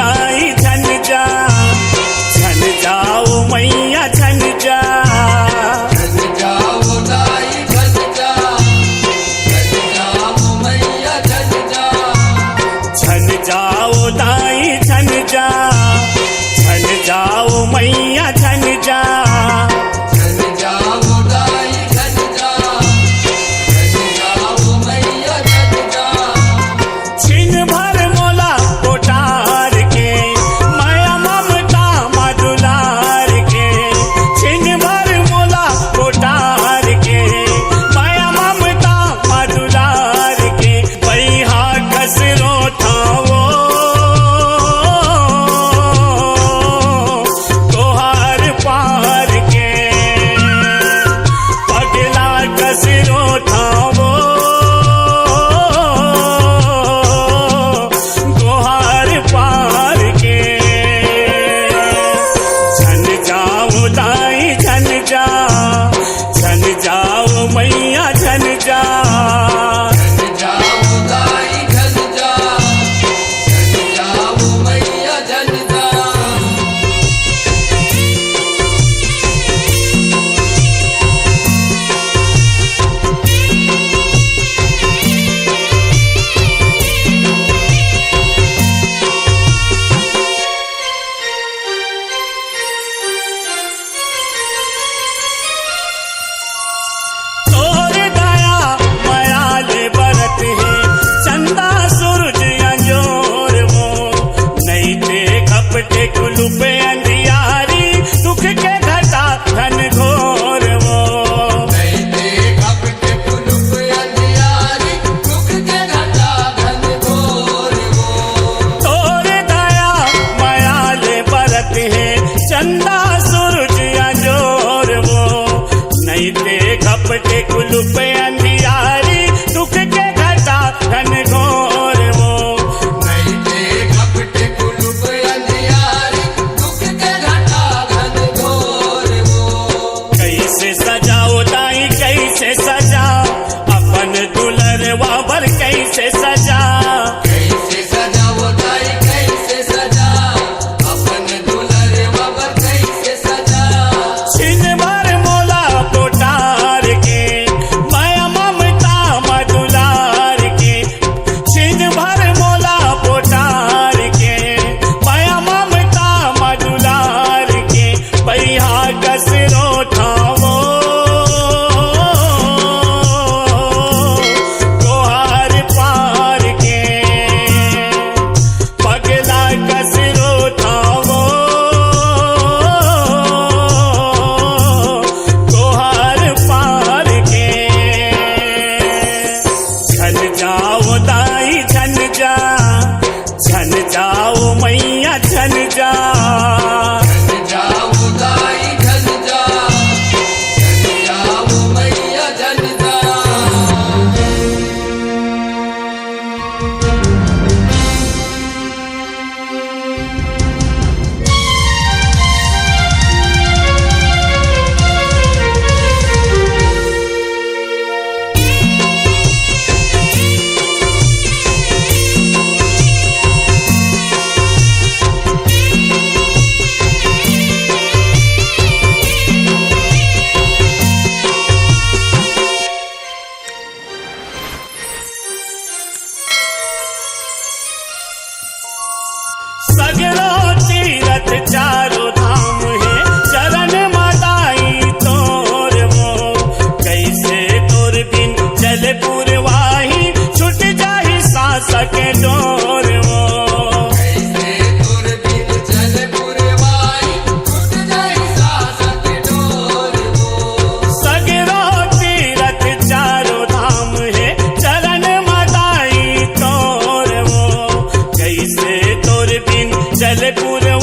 दाई झन जा, झन जाओ मैया झन जा, झन जाओ दाई झन जा, झन जाओ मैया झन जा, झन जाओ दाई झन जा, झन जाओ मैया झन जा, झन जाओ दाई झन जा, झन जाओ मैया झन जा। छिन भर मोला कोटार के, माया ममता मधुलार के, छिन भर मोला कोटार के, माया ममता मधुलार के, बैहा कसरो ठावो तोहार पार के, पगला कसरो ठावो तोहार पार के, झन जाओ दाई झन जा, झन जाओ मैया झन जा, झन जाओ दाई झन जा, झन जाओ मैया झन जा। तोर दया माया ले बरत है, चंदा सूरज अंजोर वो, नहीं ते कपटे कुलुप अंधियारी, दुख के घटा घन घोर वो, नहीं देख अपने कुलुप अंधियारी, दुख के घटा घन घोर वो। तोर दया माया ले बरत है, चंदा सूरज अंजोर वो, नहीं ते कपटे कुलुप अंधियारी, दुख के घटा घन घोर वो, नहीं देख अपने कुलुप अंधियारी, दुख के घटा घन घोर वो। कैसे सजाओ दाई कैसे सजा, अपन दुलरवा बर कैसे सजा, कैसे सजाओ दाई कैसे सजा, अपन दुल्हन बाबर कैसे सजा। छिन भर मोला कोटार के, माया ममता मधुलार के, छिन भर मोला कोटार के, माया ममता मधुलार के, बैहा कसरो ठावो तोहार पार के, पगला कसरो ठावो तोहार पार के, झन जाओ दाई झन जा, झन जाओ मैया झन जा, झन जाओ दाई झन जा, झन जाओ मैया झन जा। सगरो तीरथ चारों धाम है, चरण माताई तोर वो, कैसे तोर बिन चल पुरवाही, छुट जाही सांस के डोर वो, कैसे तुर बिन चल पुरवाई, छूट जाई सांस के डोर वो। सगरो तीरथ चारों धाम है, चरण माताई तोर वो, कैसे तोर बिन चल पुरवाही,